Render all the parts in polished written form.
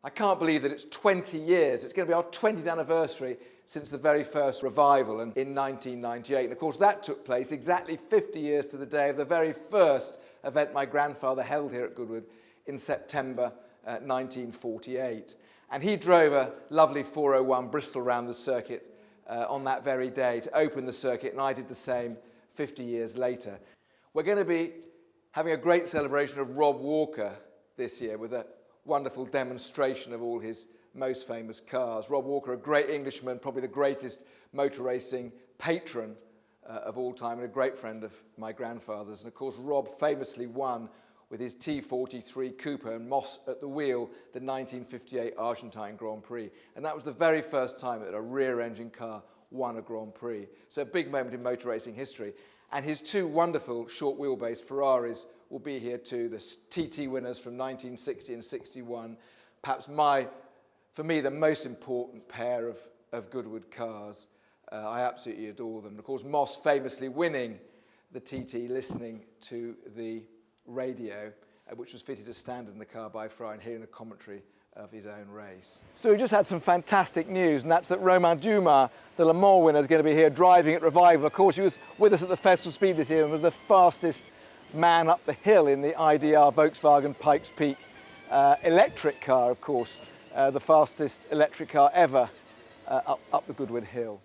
I can't believe that it's 20 years. It's going to be our 20th anniversary since the very first revival in 1998. And of course that took place exactly 50 years to the day of the very first event my grandfather held here at Goodwood in September 1948. And he drove a lovely 401 Bristol round the circuit on that very day to open the circuit, and I did the same 50 years later. We're going to be having a great celebration of Rob Walker this year with a wonderful demonstration of all his most famous cars. Rob Walker, a great Englishman, probably the greatest motor racing patron of all time, and a great friend of my grandfather's. And of course, Rob famously won with his T43 Coupe and Moss at the wheel the 1958 Argentine Grand Prix. And that was the very first time that a rear-engine car won a Grand Prix. So a big moment in motor racing history. And his two wonderful short wheelbase Ferraris will be here too, the TT winners from 1960 and 61. Perhaps for me, the most important pair of Goodwood cars. I absolutely adore them. And of course, Moss famously winning the TT, listening to the radio, which was fitted as standard in the car by Ferrari, and hearing the commentary of his own race. So we just had some fantastic news, and that's that Romain Dumas, the Le Mans winner, is going to be here driving at Revival. Of course, he was with us at the Festival Speed this year and was the fastest man up the hill in the IDR Volkswagen Pikes Peak electric car, of course, the fastest electric car ever up the Goodwood Hill.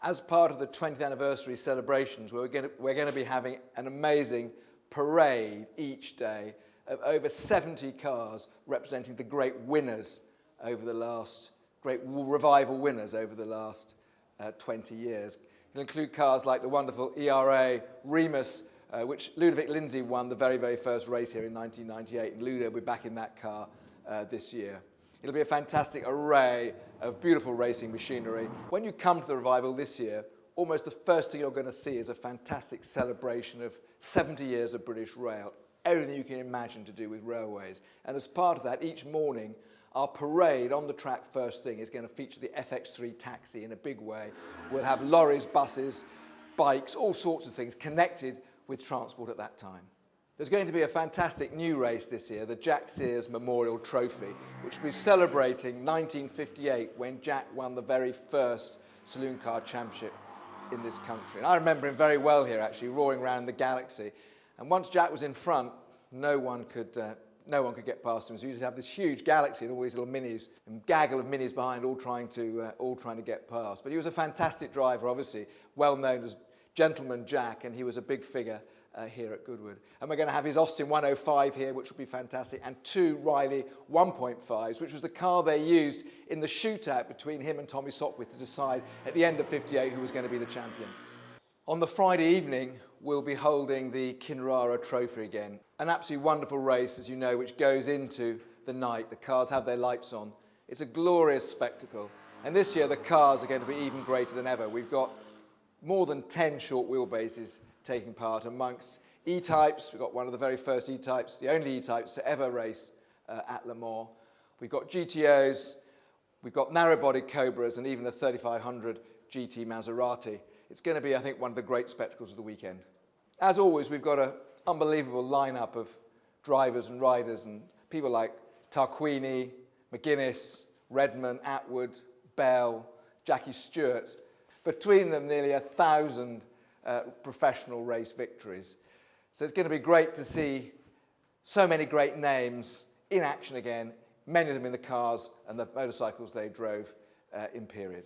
As part of the 20th anniversary celebrations, we're going to be having an amazing parade each day of over 70 cars representing the great winners over the last, great revival winners over the last 20 years. It'll include cars like the wonderful ERA Remus, which Ludovic Lindsay won the very, very first race here in 1998, and Ludo will be back in that car this year. It'll be a fantastic array of beautiful racing machinery. When you come to the revival this year, almost the first thing you're going to see is a fantastic celebration of 70 years of British Rail, everything you can imagine to do with railways. And as part of that, each morning, our parade on the track first thing is going to feature the FX3 taxi in a big way. We'll have lorries, buses, bikes, all sorts of things connected with transport at that time. There's going to be a fantastic new race this year, the Jack Sears Memorial Trophy, which will be celebrating 1958 when Jack won the very first saloon car championship in this country. And I remember him very well here, actually, roaring around the galaxy. And once Jack was in front, no one could get past him. So you used to have this huge galaxy and all these little minis, and gaggle of minis behind, all trying to get past. But he was a fantastic driver, obviously, well known as Gentleman Jack, and he was a big figure here at Goodwood. And we're going to have his Austin 105 here, which will be fantastic, and two Riley 1.5s, which was the car they used in the shootout between him and Tommy Sopwith to decide at the end of 58 who was going to be the champion. On the Friday evening, we'll be holding the Kinrara Trophy again. An absolutely wonderful race, as you know, which goes into the night. The cars have their lights on. It's a glorious spectacle. And this year, the cars are going to be even greater than ever. We've got more than 10 short wheelbases taking part amongst E-types. We've got one of the very first E-types, the only E-types to ever race at Le Mans. We've got GTOs, we've got narrow-bodied Cobras, and even a 3500 GT Maserati. It's going to be, I think, one of the great spectacles of the weekend. As always, we've got an unbelievable lineup of drivers and riders, and people like Tarquini, McGuinness, Redman, Atwood, Bell, Jackie Stewart. Between them, nearly 1,000 professional race victories. So it's going to be great to see so many great names in action again, many of them in the cars and the motorcycles they drove in period.